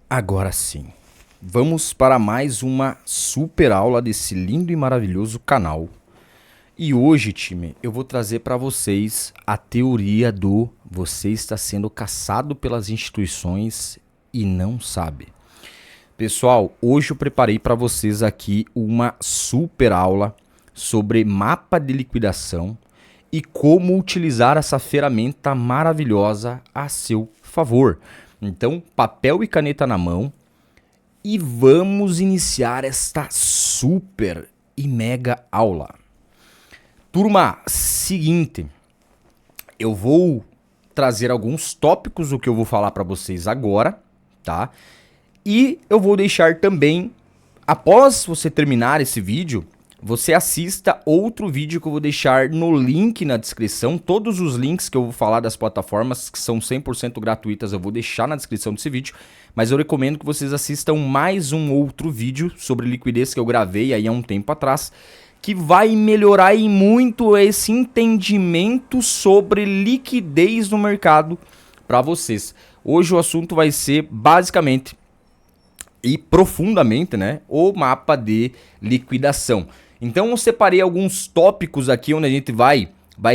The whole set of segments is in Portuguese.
Agora sim, vamos para mais uma super aula desse lindo e maravilhoso canal. E hoje, time, eu vou trazer para vocês a teoria do você está sendo caçado pelas instituições e não sabe. Pessoal, hoje eu preparei para vocês aqui uma super aula sobre mapa de liquidação e como utilizar essa ferramenta maravilhosa a seu favor. Então, papel e caneta na mão e vamos iniciar esta super e mega aula. Turma, seguinte, eu vou trazer alguns tópicos do que eu vou falar para vocês agora, tá? E eu vou deixar também, após você terminar esse vídeo, você assista outro vídeo que eu vou deixar no link na descrição. Todos os links que eu vou falar das plataformas, que são 100% gratuitas, eu vou deixar na descrição desse vídeo. Mas eu recomendo que vocês assistam mais um outro vídeo sobre liquidez que eu gravei aí há um tempo atrás, que vai melhorar em muito esse entendimento sobre liquidez no mercado para vocês. Hoje o assunto vai ser basicamente e profundamente, né, o mapa de liquidação. Então eu separei alguns tópicos aqui onde a gente vai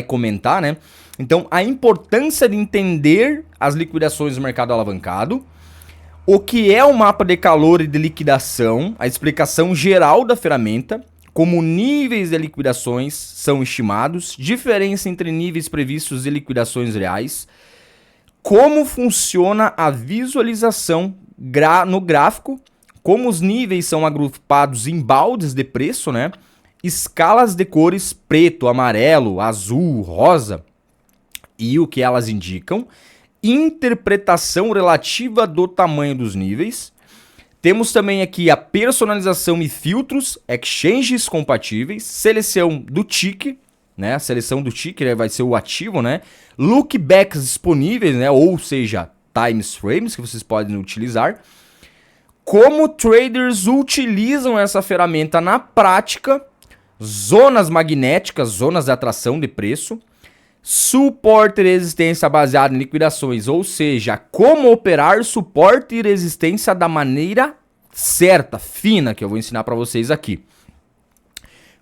comentar, né? Então a importância de entender as liquidações do mercado alavancado, o que é o mapa de calor e de liquidação, a explicação geral da ferramenta, como níveis de liquidações são estimados, diferença entre níveis previstos e liquidações reais, como funciona a visualização no gráfico, como os níveis são agrupados em baldes de preço, né? Escalas de cores preto, amarelo, azul, rosa e o que elas indicam, interpretação relativa do tamanho dos níveis. Temos também aqui a personalização e filtros, exchanges compatíveis, seleção do tick, né? A seleção do tick, né, vai ser o ativo, né? Lookbacks disponíveis, né? Ou seja, times frames que vocês podem utilizar. Como traders utilizam essa ferramenta na prática, zonas magnéticas, zonas de atração de preço, suporte e resistência baseado em liquidações, ou seja, como operar suporte e resistência da maneira certa, fina, que eu vou ensinar para vocês aqui.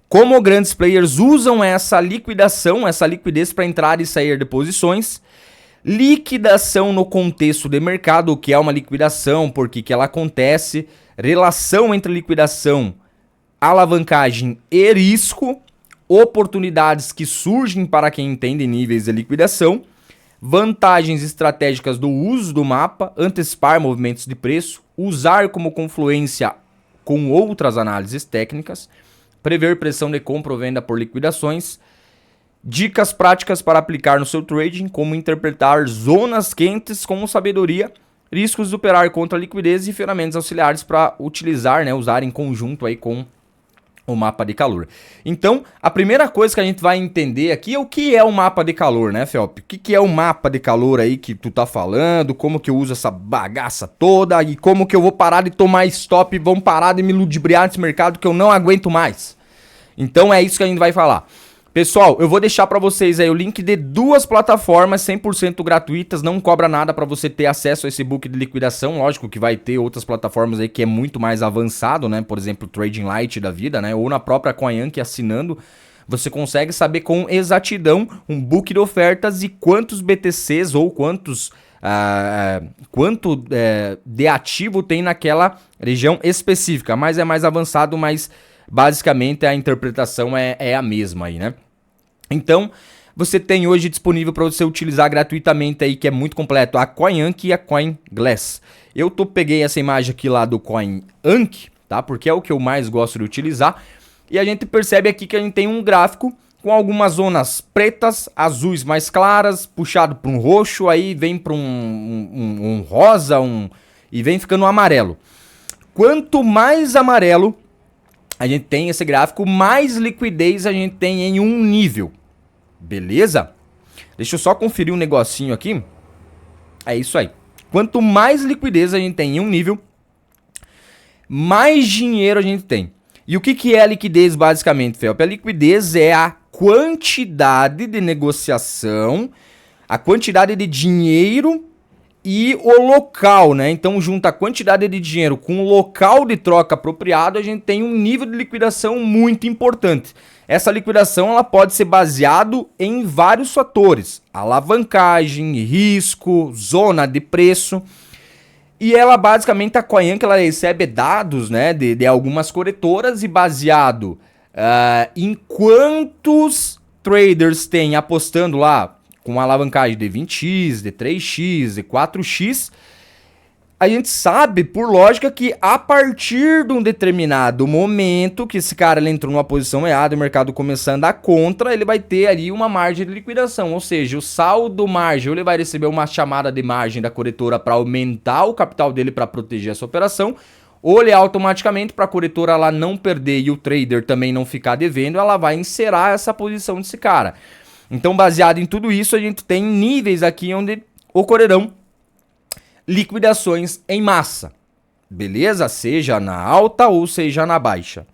Como grandes players usam essa liquidação, essa liquidez para entrar e sair de posições. Liquidação no contexto de mercado, o que é uma liquidação, por que ela acontece, relação entre liquidação, alavancagem e risco, oportunidades que surgem para quem entende níveis de liquidação, vantagens estratégicas do uso do mapa, antecipar movimentos de preço, usar como confluência com outras análises técnicas, prever pressão de compra ou venda por liquidações, dicas práticas para aplicar no seu trading, como interpretar zonas quentes com sabedoria, riscos de operar contra a liquidez e ferramentas auxiliares para utilizar, né, usar em conjunto aí com o mapa de calor. Então, a primeira coisa que a gente vai entender aqui é o que é o mapa de calor, né, Felp? O que é o mapa de calor aí que tu tá falando, como que eu uso essa bagaça toda e como que eu vou parar de tomar stop e vão parar de me ludibriar nesse mercado que eu não aguento mais. Então é isso que a gente vai falar. Pessoal, eu vou deixar para vocês aí o link de duas plataformas 100% gratuitas, não cobra nada para você ter acesso a esse book de liquidação. Lógico que vai ter outras plataformas aí que é muito mais avançado, né? Por exemplo, o Trading Light da vida, né? Ou na própria CoinAnki assinando, você consegue saber com exatidão um book de ofertas e quantos BTCs ou quanto de ativo tem naquela região específica. Mas é mais avançado, mas basicamente a interpretação é a mesma aí, né? Então, você tem hoje disponível para você utilizar gratuitamente aí, que é muito completo, a CoinAnki e a CoinGlass. Eu peguei essa imagem aqui lá do CoinAnki, tá? Porque é o que eu mais gosto de utilizar. E a gente percebe aqui que a gente tem um gráfico com algumas zonas pretas, azuis mais claras, puxado para um roxo, aí vem para um rosa, e vem ficando um amarelo. Quanto mais amarelo a gente tem esse gráfico, mais liquidez a gente tem em um nível. Beleza? Deixa eu só conferir um negocinho aqui. É isso aí. Quanto mais liquidez a gente tem em um nível, mais dinheiro a gente tem. E o que é a liquidez basicamente, Felp? A liquidez é a quantidade de negociação, a quantidade de dinheiro e o local, né? Então, junta a quantidade de dinheiro com o local de troca apropriado, a gente tem um nível de liquidação muito importante. Essa liquidação ela pode ser baseado em vários fatores: alavancagem, risco, zona de preço. E ela basicamente, a Coinange, ela recebe dados, né, de algumas corretoras e baseado em quantos traders tem apostando lá com uma alavancagem de 20x, de 3x, de 4x, a gente sabe, por lógica, que a partir de um determinado momento que esse cara ele entrou numa posição errada, o mercado começando a andar contra, ele vai ter ali uma margem de liquidação, ou seja, o saldo margem, ou ele vai receber uma chamada de margem da corretora para aumentar o capital dele para proteger essa operação, ou ele automaticamente, para a corretora ela não perder e o trader também não ficar devendo, ela vai encerrar essa posição desse cara. Então, baseado em tudo isso, a gente tem níveis aqui onde ocorrerão liquidações em massa, beleza? Seja na alta ou seja na baixa.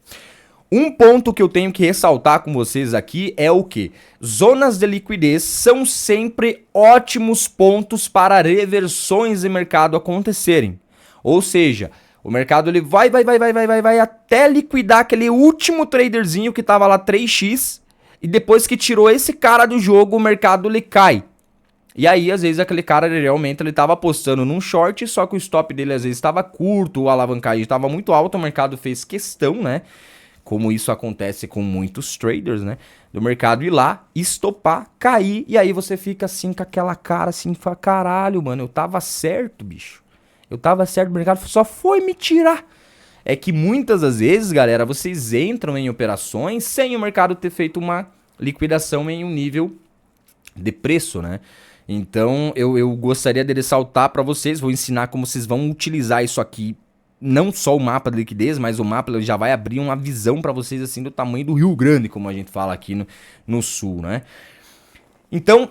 Um ponto que eu tenho que ressaltar com vocês aqui é o que? Zonas de liquidez são sempre ótimos pontos para reversões de mercado acontecerem. Ou seja, o mercado ele vai até liquidar aquele último traderzinho que estava lá 3x e depois que tirou esse cara do jogo, o mercado ele cai. E aí, às vezes, aquele cara realmente ele estava apostando num short, só que o stop dele às vezes estava curto, a alavancagem estava muito alta, o mercado fez questão, né? Como isso acontece com muitos traders, né? Do mercado ir lá, estopar, cair, e aí você fica assim com aquela cara assim, fala, caralho, mano, eu tava certo, bicho. Eu tava certo, o mercado só foi me tirar. É que muitas das vezes, galera, vocês entram em operações sem o mercado ter feito uma liquidação em um nível de preço, né? Então, eu gostaria de ressaltar para vocês, vou ensinar como vocês vão utilizar isso aqui, não só o mapa de liquidez, mas o mapa já vai abrir uma visão para vocês assim do tamanho do Rio Grande, como a gente fala aqui no sul, né? Então,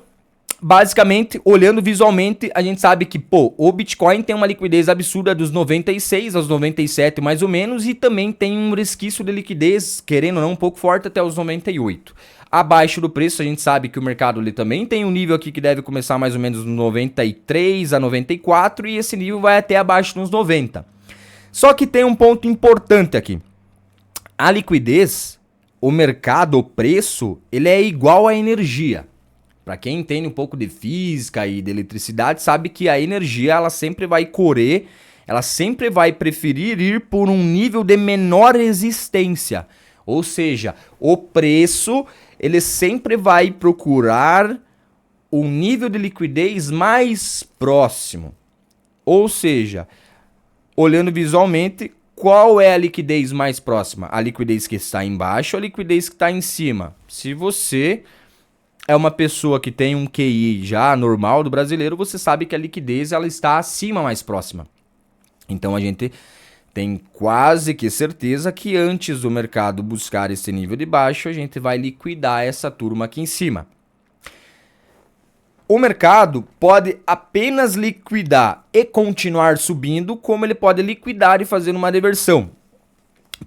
basicamente, olhando visualmente, a gente sabe que, pô, o Bitcoin tem uma liquidez absurda dos 96 aos 97 mais ou menos, e também tem um resquício de liquidez, querendo ou não, um pouco forte até os 98. Abaixo do preço, a gente sabe que o mercado ele também tem um nível aqui que deve começar mais ou menos no 93 a 94 e esse nível vai até abaixo nos 90. Só que tem um ponto importante aqui. A liquidez, o mercado, o preço, ele é igual à energia. Para quem entende um pouco de física e de eletricidade, sabe que a energia ela sempre vai correr, ela sempre vai preferir ir por um nível de menor resistência. Ou seja, o preço ele sempre vai procurar um nível de liquidez mais próximo. Ou seja, olhando visualmente, qual é a liquidez mais próxima? A liquidez que está embaixo ou a liquidez que está em cima? Se você é uma pessoa que tem um QI já normal do brasileiro, você sabe que a liquidez ela está acima, mais próxima. Então a gente tem quase que certeza que antes do mercado buscar esse nível de baixo, a gente vai liquidar essa turma aqui em cima. O mercado pode apenas liquidar e continuar subindo, como ele pode liquidar e fazer uma reversão.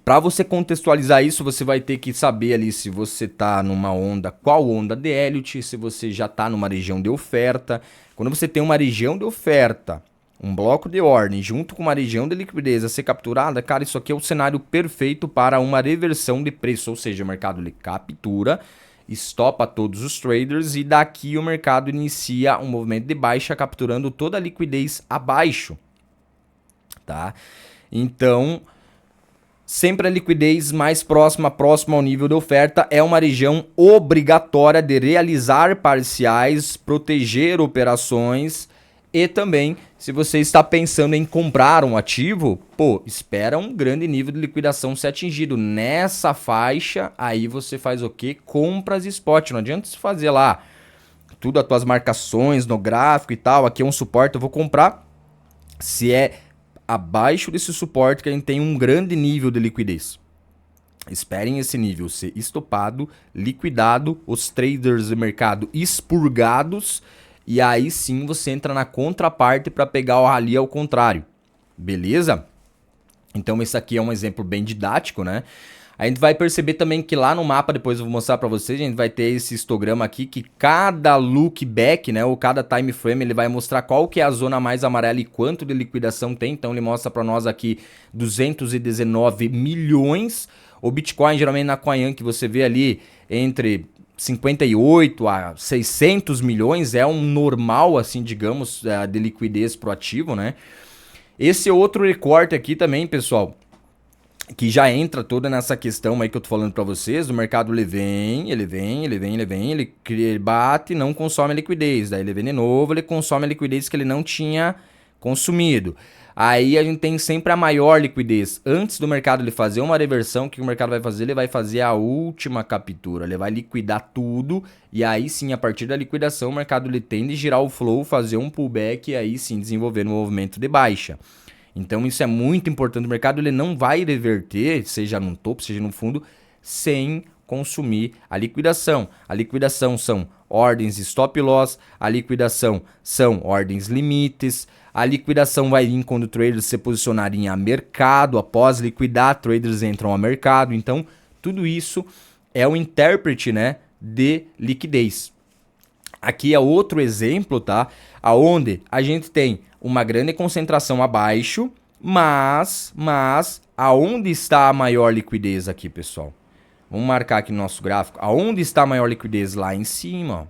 Para você contextualizar isso, você vai ter que saber ali se você está numa onda, qual onda de Elliott, se você já está numa região de oferta. Quando você tem uma região de oferta, um bloco de ordem junto com uma região de liquidez a ser capturada, cara, isso aqui é o cenário perfeito para uma reversão de preço, ou seja, o mercado ele captura, estopa todos os traders e daqui o mercado inicia um movimento de baixa capturando toda a liquidez abaixo, tá? Então, sempre a liquidez mais próxima ao nível de oferta é uma região obrigatória de realizar parciais, proteger operações e também, se você está pensando em comprar um ativo, pô, espera um grande nível de liquidação ser atingido. Nessa faixa, aí você faz o quê? Compras spot. Não adianta você fazer lá tudo as tuas marcações no gráfico e tal. Aqui é um suporte, eu vou comprar. Se é abaixo desse suporte que a gente tem um grande nível de liquidez. Esperem esse nível ser estopado, liquidado, os traders de mercado expurgados. E aí sim você entra na contraparte para pegar o rally ao contrário. Beleza? Então esse aqui é um exemplo bem didático, né? A gente vai perceber também que lá no mapa, depois eu vou mostrar para vocês, a gente vai ter esse histograma aqui, que cada look back, né, ou cada time frame, ele vai mostrar qual que é a zona mais amarela e quanto de liquidação tem. Então ele mostra para nós aqui 219 milhões. O Bitcoin, geralmente na Coin que você vê ali entre 58 a 600 milhões, é um normal, assim, digamos, de liquidez pro ativo, né? Esse outro recorte aqui também, pessoal, que já entra toda nessa questão aí que eu tô falando pra vocês, o mercado ele bate, não consome a liquidez, daí ele vem de novo, ele consome a liquidez que ele não tinha consumido. Aí a gente tem sempre a maior liquidez. Antes do mercado ele fazer uma reversão, o que o mercado vai fazer? Ele vai fazer a última captura, ele vai liquidar tudo, e aí sim, a partir da liquidação, o mercado ele tende a girar o flow, fazer um pullback e aí sim desenvolver um movimento de baixa. Então isso é muito importante. O mercado ele não vai reverter, seja no topo, seja no fundo, sem consumir a liquidação. A liquidação são ordens stop loss, a liquidação são ordens limites, a liquidação vai vir quando traders se posicionarem a mercado, após liquidar, traders entram a mercado. Então tudo isso é o intérprete, né, de liquidez. Aqui é outro exemplo, tá? Aonde a gente tem uma grande concentração abaixo, mas aonde está a maior liquidez aqui, pessoal? Vamos marcar aqui no nosso gráfico. Aonde está a maior liquidez? Lá em cima, ó.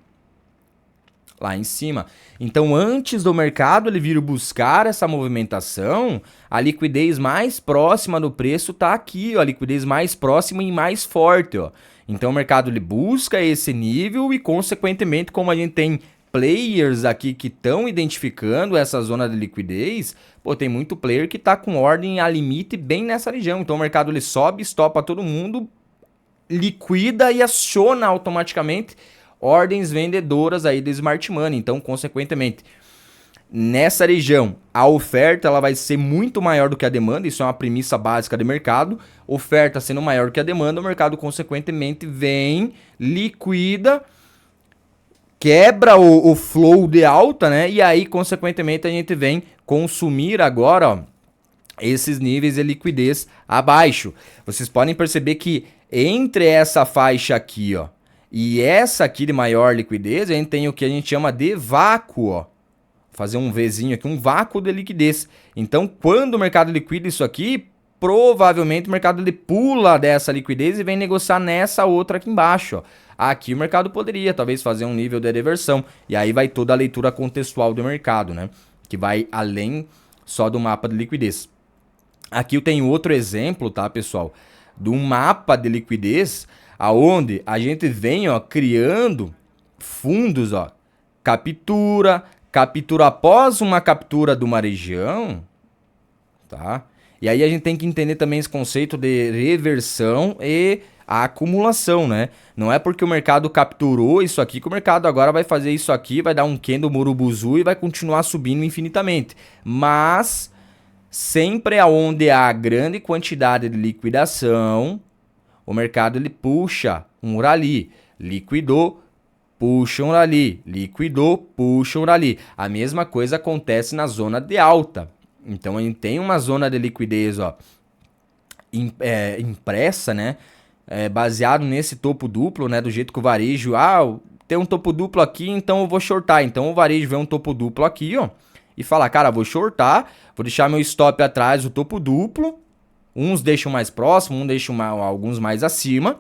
Lá em cima. Então, antes do mercado ele vir buscar essa movimentação, a liquidez mais próxima do preço está aqui, ó. A liquidez mais próxima e mais forte, ó. Então, o mercado ele busca esse nível e, consequentemente, como a gente tem players aqui que estão identificando essa zona de liquidez, pô, tem muito player que está com ordem a limite bem nessa região. Então, o mercado ele sobe, estopa todo mundo, liquida e aciona automaticamente ordens vendedoras aí do Smart Money. Então, consequentemente, nessa região, a oferta ela vai ser muito maior do que a demanda. Isso é uma premissa básica de mercado. Oferta sendo maior do que a demanda, o mercado, consequentemente, vem, liquida, quebra o flow de alta, né? E aí, consequentemente, a gente vem consumir agora, ó, esses níveis de liquidez abaixo. Vocês podem perceber que entre essa faixa aqui, ó, e essa aqui de maior liquidez, a gente tem o que a gente chama de vácuo, ó. Fazer um Vzinho aqui, um vácuo de liquidez. Então, quando o mercado liquida isso aqui, provavelmente o mercado ele pula dessa liquidez e vem negociar nessa outra aqui embaixo, ó. Aqui o mercado poderia talvez fazer um nível de reversão. E aí vai toda a leitura contextual do mercado, né? Que vai além só do mapa de liquidez. Aqui eu tenho outro exemplo, tá, pessoal? Do mapa de liquidez, aonde a gente vem, ó, criando fundos, ó. Captura após uma captura de uma região, tá? E aí a gente tem que entender também esse conceito de reversão e a acumulação, né? Não é porque o mercado capturou isso aqui que o mercado agora vai fazer isso aqui, vai dar um candle murubuzu e vai continuar subindo infinitamente. Mas sempre aonde há grande quantidade de liquidação, o mercado ele puxa um rally, liquidou, puxa um rally, liquidou, puxa um rally. A mesma coisa acontece na zona de alta. Então a gente tem uma zona de liquidez, ó, impressa, né? Baseado nesse topo duplo, né? Do jeito que o varejo, tem um topo duplo aqui, então eu vou shortar. Então o varejo vê um topo duplo aqui, ó, e fala, cara, vou shortar, vou deixar meu stop atrás do topo duplo. Uns deixam mais próximo, alguns mais acima.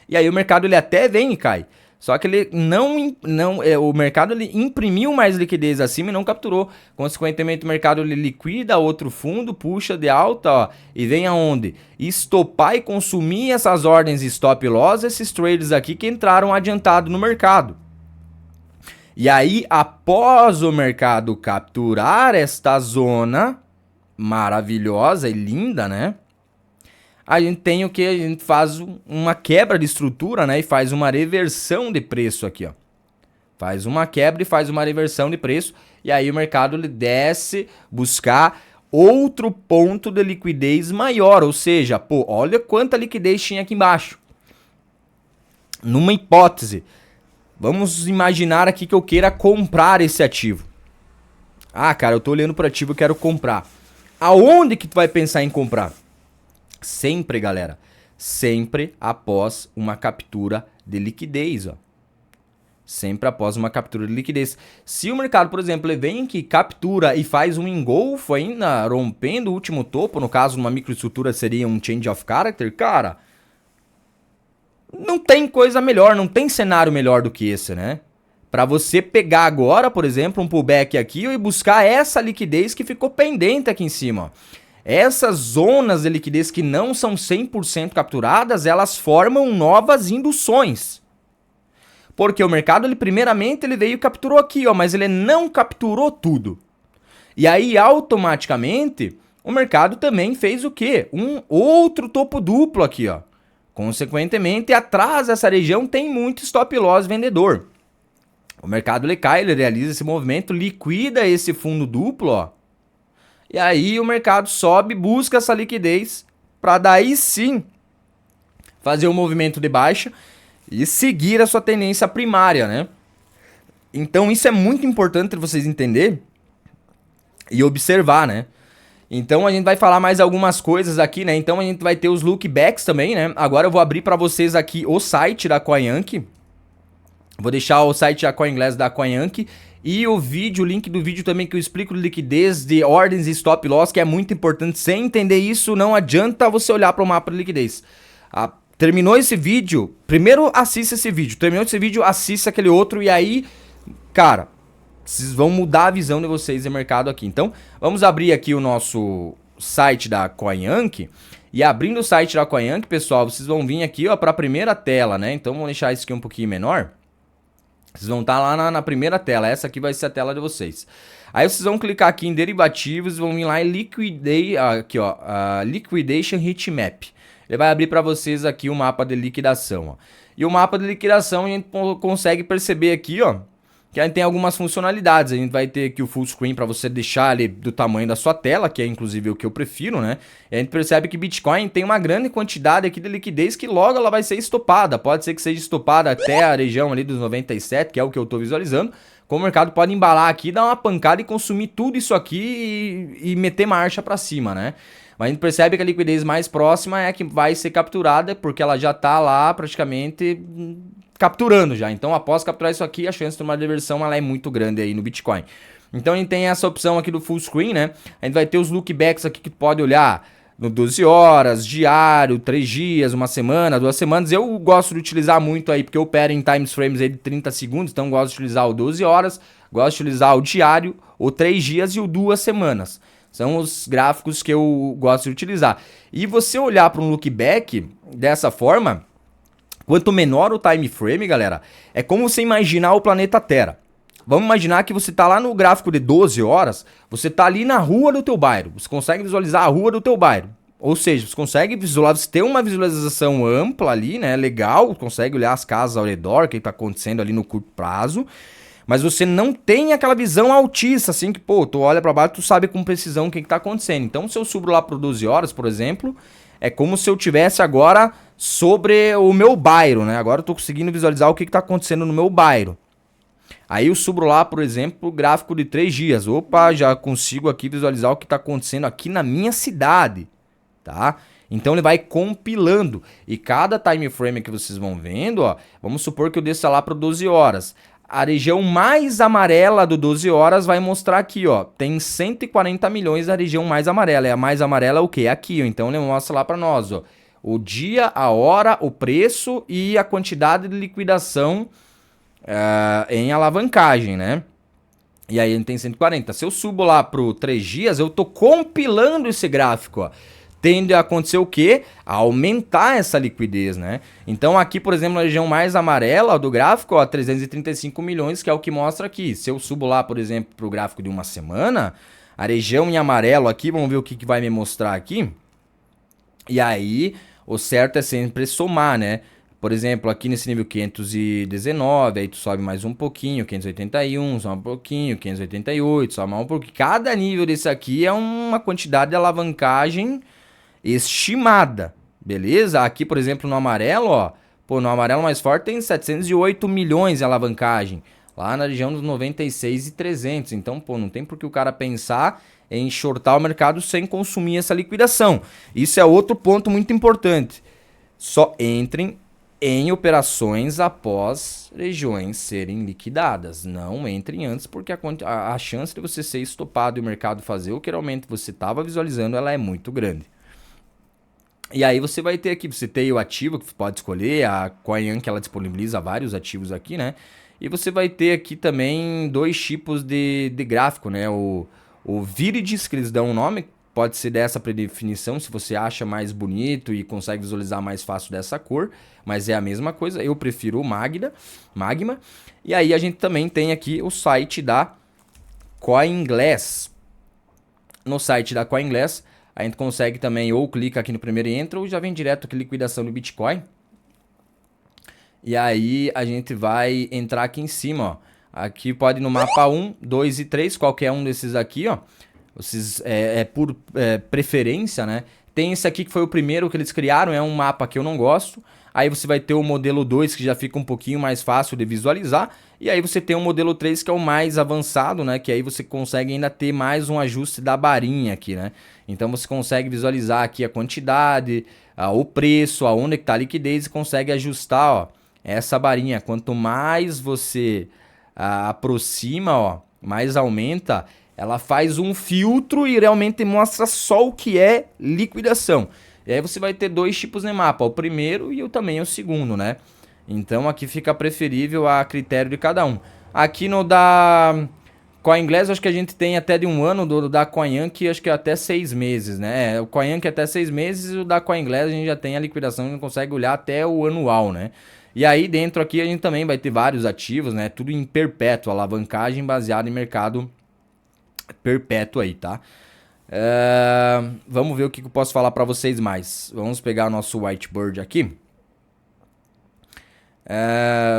E aí o mercado ele até vem e cai. Só que ele o mercado ele imprimiu mais liquidez acima e não capturou. Consequentemente, o mercado ele liquida outro fundo, puxa de alta, ó, e vem aonde? Estopar e consumir essas ordens stop loss, esses traders aqui que entraram adiantado no mercado. E aí, após o mercado capturar esta zona maravilhosa e linda, né? A gente tem o que? A gente faz uma quebra de estrutura, né? E faz uma reversão de preço aqui, ó. Faz uma quebra e faz uma reversão de preço. E aí o mercado ele desce buscar outro ponto de liquidez maior. Ou seja, pô, olha quanta liquidez tinha aqui embaixo. Numa hipótese, vamos imaginar aqui que eu queira comprar esse ativo. Ah, cara, eu tô olhando para o ativo e quero comprar. Aonde que tu vai pensar em comprar? Sempre, galera, sempre após uma captura de liquidez, ó. Sempre após uma captura de liquidez. Se o mercado, por exemplo, ele vem aqui, captura e faz um engolfo ainda, rompendo o último topo, no caso, numa microestrutura seria um change of character, cara, não tem coisa melhor, não tem cenário melhor do que esse, né? Para você pegar agora, por exemplo, um pullback aqui e buscar essa liquidez que ficou pendente aqui em cima, ó. Essas zonas de liquidez que não são 100% capturadas, elas formam novas induções. Porque o mercado, ele primeiramente, ele veio e capturou aqui, ó, mas ele não capturou tudo. E aí, automaticamente, o mercado também fez o quê? Um outro topo duplo aqui, ó. Consequentemente, atrás dessa região tem muito stop loss vendedor. O mercado, ele cai, ele realiza esse movimento, liquida esse fundo duplo, ó. E aí o mercado sobe, busca essa liquidez para daí sim fazer um movimento de baixa e seguir a sua tendência primária, né? Então isso é muito importante vocês entenderem e observar, né? Então a gente vai falar mais algumas coisas aqui, né? Então a gente vai ter os lookbacks também, né? Agora eu vou abrir para vocês aqui o site da CoinYank. Vou deixar o site da CoinGlass da CoinYank e o vídeo, o link do vídeo também que eu explico de liquidez, de ordens e stop loss, que é muito importante. Sem entender isso, não adianta você olhar para o mapa de liquidez. Terminou esse vídeo, primeiro assista esse vídeo. Terminou esse vídeo, assista aquele outro e aí, cara, vocês vão mudar a visão de vocês de mercado aqui. Então, vamos abrir aqui o nosso site da CoinYank. E abrindo o site da CoinYank, pessoal, vocês vão vir aqui, ó, para a primeira tela, né? Então, vamos deixar isso aqui um pouquinho menor. Vocês vão estar lá na primeira tela, essa aqui vai ser a tela de vocês. Aí vocês vão clicar aqui em derivativos, vão vir lá em aqui, ó, Liquidation Heatmap. Ele vai abrir para vocês aqui o mapa de liquidação, ó. E o mapa de liquidação a gente consegue perceber aqui, ó, que a gente tem algumas funcionalidades. A gente vai ter aqui o full screen para você deixar ali do tamanho da sua tela, que é inclusive o que eu prefiro, né? E a gente percebe que Bitcoin tem uma grande quantidade aqui de liquidez que logo ela vai ser estopada. Pode ser que seja estopada até a região ali dos 97, que é o que eu estou visualizando. Como o mercado pode embalar aqui, dar uma pancada e consumir tudo isso aqui e meter marcha para cima, né? Mas a gente percebe que a liquidez mais próxima é a que vai ser capturada, porque ela já está lá praticamente capturando já. Então, após capturar isso aqui, a chance de uma reversão ela é muito grande aí no Bitcoin. Então, a gente tem essa opção aqui do full screen, né? A gente vai ter os lookbacks aqui que tu pode olhar no 12 horas, diário, 3 dias, uma semana, 2 semanas. Eu gosto de utilizar muito aí, porque eu opero em times frames aí de 30 segundos, então gosto de utilizar o 12 horas, gosto de utilizar o diário, o 3 dias e o 2 semanas. São os gráficos que eu gosto de utilizar. E você olhar para um lookback dessa forma, quanto menor o time frame, galera, é como você imaginar o planeta Terra. Vamos imaginar que você está lá no gráfico de 12 horas, você está ali na rua do teu bairro. Você consegue visualizar a rua do teu bairro. Ou seja, você consegue visualizar, você tem uma visualização ampla ali, né? Legal, consegue olhar as casas ao redor, o que está acontecendo ali no curto prazo. Mas você não tem aquela visão altista, assim, que, pô, tu olha para baixo, tu sabe com precisão o que tá acontecendo. Então, se eu subo lá pro 12 horas, por exemplo, é como se eu tivesse agora sobre o meu bairro, né? Agora eu tô conseguindo visualizar o que tá acontecendo no meu bairro. Aí eu subo lá, por exemplo, o gráfico de 3 dias. Opa, já consigo aqui visualizar o que tá acontecendo aqui na minha cidade, tá? Então ele vai compilando. E cada time frame que vocês vão vendo, ó, vamos supor que eu desça lá pro 12 horas. A região mais amarela do 12 horas vai mostrar aqui, ó. Tem 140 milhões da região mais amarela. E a mais amarela é o quê? Aqui, ó. Então ele mostra lá para nós, ó. O dia, a hora, o preço e a quantidade de liquidação em alavancagem, né? E aí ele tem 140. Se eu subo lá pro 3 dias, eu tô compilando esse gráfico, ó. Tende a acontecer o quê? A aumentar essa liquidez, né? Então aqui, por exemplo, na região mais amarela ó, do gráfico, ó, 335 milhões, que é o que mostra aqui. Se eu subo lá, por exemplo, para o gráfico de uma semana, a região em amarelo aqui, vamos ver o que vai me mostrar aqui. E aí, o certo é sempre somar, né? Por exemplo, aqui nesse nível 519, aí tu sobe mais um pouquinho, 581, sobe um pouquinho, 588, sobe mais um pouquinho. Cada nível desse aqui é uma quantidade de alavancagem estimada, beleza? Aqui, por exemplo, no amarelo, ó, pô, no amarelo mais forte tem 708 milhões de alavancagem, lá na região dos 96.300. Então, pô, não tem por que o cara pensar em shortar o mercado sem consumir essa liquidação. Isso é outro ponto muito importante. Só entrem em operações após regiões serem liquidadas. Não entrem antes, porque a chance de você ser estopado e o mercado fazer o que realmente você estava visualizando, ela é muito grande. E aí você vai ter aqui, você tem o ativo que você pode escolher, a Coin que ela disponibiliza vários ativos aqui, né? E você vai ter aqui também dois tipos de gráfico, né? O Viridis, que eles dão o nome, pode ser dessa predefinição, se você acha mais bonito e consegue visualizar mais fácil dessa cor, mas é a mesma coisa. Eu prefiro o Magma. E aí a gente também tem aqui o site da CoinGlass. No site da CoinGlass, a gente consegue também ou clica aqui no primeiro e entra ou já vem direto aqui liquidação do Bitcoin. E aí a gente vai entrar aqui em cima, ó. Aqui pode ir no mapa 1, 2 e 3, qualquer um desses aqui, ó. Esses, por preferência, né? Tem esse aqui que foi o primeiro que eles criaram, é um mapa que eu não gosto. Aí você vai ter o modelo 2 que já fica um pouquinho mais fácil de visualizar. E aí você tem o modelo 3 que é o mais avançado, né? Que aí você consegue ainda ter mais um ajuste da barinha aqui, né? Então você consegue visualizar aqui a quantidade, o preço, aonde que tá a liquidez e consegue ajustar, ó, essa barinha. Quanto mais você aproxima, ó, mais aumenta, ela faz um filtro e realmente mostra só o que é liquidação. E aí você vai ter dois tipos de mapa, o primeiro e também o segundo, né? Então aqui fica preferível a critério de cada um. Aqui no da CoinGlass, acho que a gente tem até de um ano, do da CoinYank, acho que até 6 meses, né? O CoinYank até 6 meses e o da CoinGlass a gente já tem a liquidação, a gente consegue olhar até o anual, né? E aí dentro aqui a gente também vai ter vários ativos, né? Tudo em perpétuo, alavancagem baseada em mercado perpétuo aí, tá? Vamos ver o que eu posso falar para vocês mais. Vamos pegar o nosso whiteboard aqui.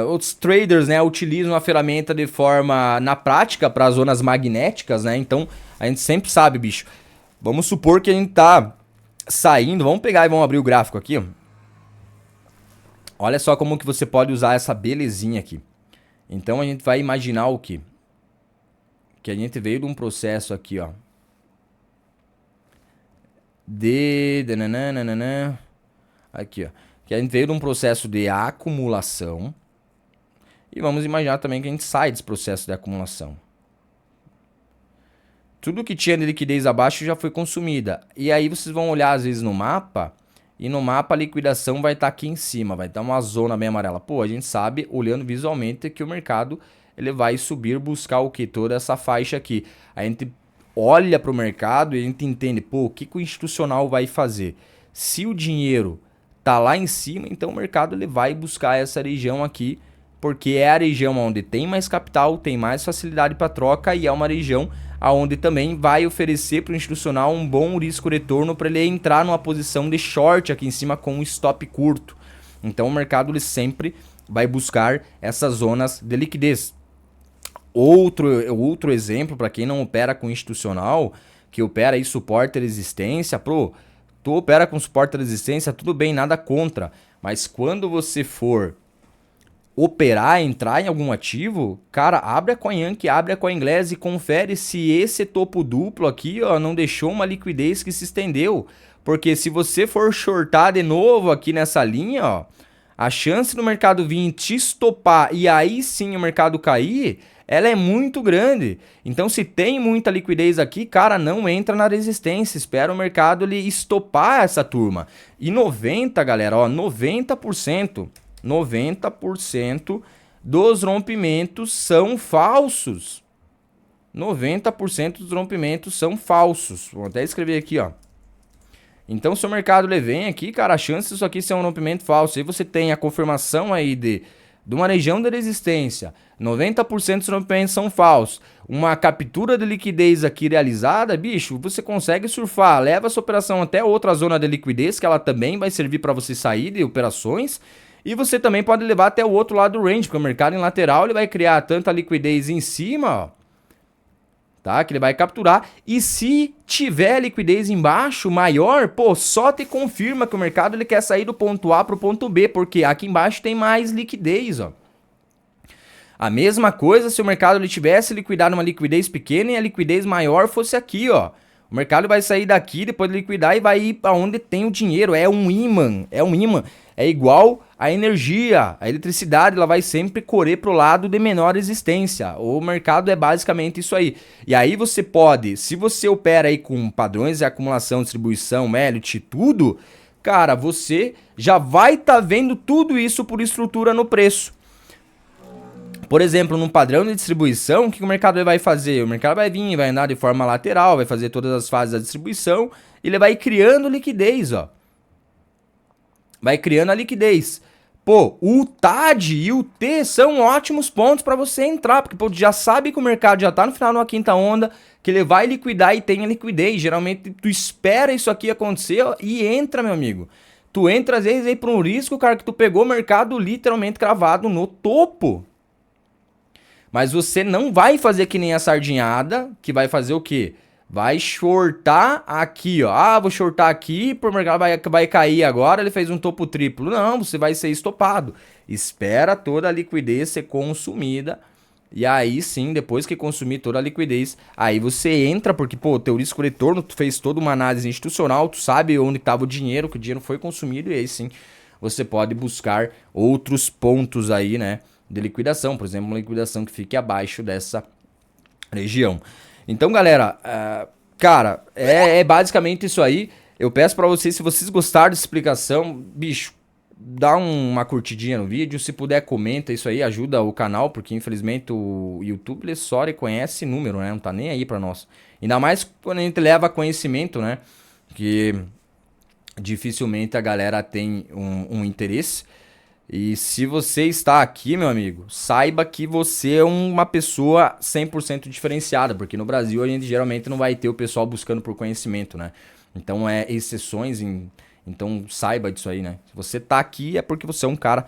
Os traders, né, utilizam a ferramenta de forma na prática para zonas magnéticas, né? Então a gente sempre sabe, bicho. Vamos supor que a gente tá saindo. Vamos pegar e vamos abrir o gráfico aqui, ó. Olha só como que você pode usar essa belezinha aqui. Então a gente vai imaginar o quê? Que a gente veio de um processo aqui, ó. Aqui, ó. Que a gente veio de um processo de acumulação. E vamos imaginar também que a gente sai desse processo de acumulação. Tudo que tinha de liquidez abaixo já foi consumida. E aí vocês vão olhar às vezes no mapa. E no mapa a liquidação vai estar aqui em cima. Vai estar uma zona bem amarela. Pô, a gente sabe, olhando visualmente, que o mercado ele vai subir, buscar o que? Toda essa faixa aqui. A gente olha para o mercado e a gente entende, pô, o que o institucional vai fazer? Se o dinheiro tá lá em cima, então o mercado ele vai buscar essa região aqui, porque é a região onde tem mais capital, tem mais facilidade para troca e é uma região aonde também vai oferecer para o institucional um bom risco-retorno para ele entrar numa posição de short aqui em cima com um stop curto. Então o mercado ele sempre vai buscar essas zonas de liquidez. Outro exemplo para quem não opera com institucional, que opera aí suporte e resistência, tu opera com suporte e resistência, tudo bem, nada contra, mas quando você for operar, entrar em algum ativo, cara, abre a CoinYank, abre a CoinGlass e confere se esse topo duplo aqui, ó, não deixou uma liquidez que se estendeu, porque se você for shortar de novo aqui nessa linha, ó, a chance do mercado vir te estopar e aí sim o mercado cair, ela é muito grande. Então se tem muita liquidez aqui, cara, não entra na resistência, espera o mercado ele estopar essa turma. E 90, galera, ó, 90% dos rompimentos são falsos. 90% dos rompimentos são falsos. Vou até escrever aqui, ó. Então se o mercado ele vem aqui, cara, a chance disso aqui ser um rompimento falso, e você tem a confirmação aí de uma região de resistência, 90% dos rompimentos são falsos, uma captura de liquidez aqui realizada, bicho, você consegue surfar, leva essa operação até outra zona de liquidez, que ela também vai servir para você sair de operações, e você também pode levar até o outro lado do range, porque o mercado em lateral ele vai criar tanta liquidez em cima, ó, tá? Que ele vai capturar, e se tiver liquidez embaixo maior, pô, só te confirma que o mercado ele quer sair do ponto A para o ponto B, porque aqui embaixo tem mais liquidez, ó. A mesma coisa se o mercado ele tivesse liquidado uma liquidez pequena e a liquidez maior fosse aqui, ó. O mercado vai sair daqui, depois de liquidar e vai ir para onde tem o dinheiro. É um imã, é um imã. é igual a energia, a eletricidade, ela vai sempre correr pro lado de menor resistência. O mercado é basicamente isso aí. E aí você pode, se você opera aí com padrões de acumulação, distribuição, Elliott, tudo, cara, você já vai estar vendo tudo isso por estrutura no preço. Por exemplo, num padrão de distribuição, o que o mercado vai fazer? O mercado vai vir, vai andar de forma lateral, vai fazer todas as fases da distribuição, e ele vai criando liquidez, ó. Vai criando a liquidez. Pô, o TAD e o T são ótimos pontos para você entrar, porque pô, já sabe que o mercado já tá no final de uma quinta onda, que ele vai liquidar e tem a liquidez. Geralmente tu espera isso aqui acontecer e entra, meu amigo. Tu entra às vezes aí por um risco, cara, que tu pegou o mercado literalmente cravado no topo. Mas você não vai fazer que nem a sardinhada, que vai fazer o quê? Vai shortar aqui, ó. Ah, vou shortar aqui, por mercado vai cair agora, ele fez um topo triplo. Não, você vai ser estopado. Espera toda a liquidez ser consumida. E aí sim, depois que consumir toda a liquidez, aí você entra, porque, pô, o teu risco de retorno, tu fez toda uma análise institucional, tu sabe onde estava o dinheiro, que o dinheiro foi consumido, e aí sim, você pode buscar outros pontos aí, né, de liquidação. Por exemplo, uma liquidação que fique abaixo dessa região. Então, galera, cara, é basicamente isso aí. Eu peço pra vocês, se vocês gostaram dessa explicação, bicho, dá uma curtidinha no vídeo. Se puder, comenta isso aí, ajuda o canal, porque infelizmente o YouTube ele só reconhece número, né? Não tá nem aí pra nós. Ainda mais quando a gente leva conhecimento, né? Que dificilmente a galera tem um interesse. E se você está aqui, meu amigo, saiba que você é uma pessoa 100% diferenciada, porque no Brasil a gente geralmente não vai ter o pessoal buscando por conhecimento, né? Então é exceções, então saiba disso aí, né? Se você tá aqui é porque você é um cara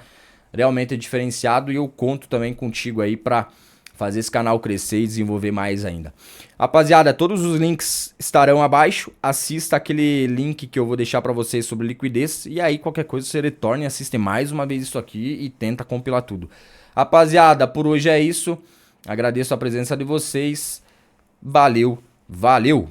realmente diferenciado e eu conto também contigo aí pra fazer esse canal crescer e desenvolver mais ainda. Rapaziada, todos os links estarão abaixo. Assista aquele link que eu vou deixar para vocês sobre liquidez. E aí qualquer coisa você retorne, assiste mais uma vez isso aqui e tenta compilar tudo. Rapaziada, por hoje é isso. Agradeço a presença de vocês. Valeu, valeu!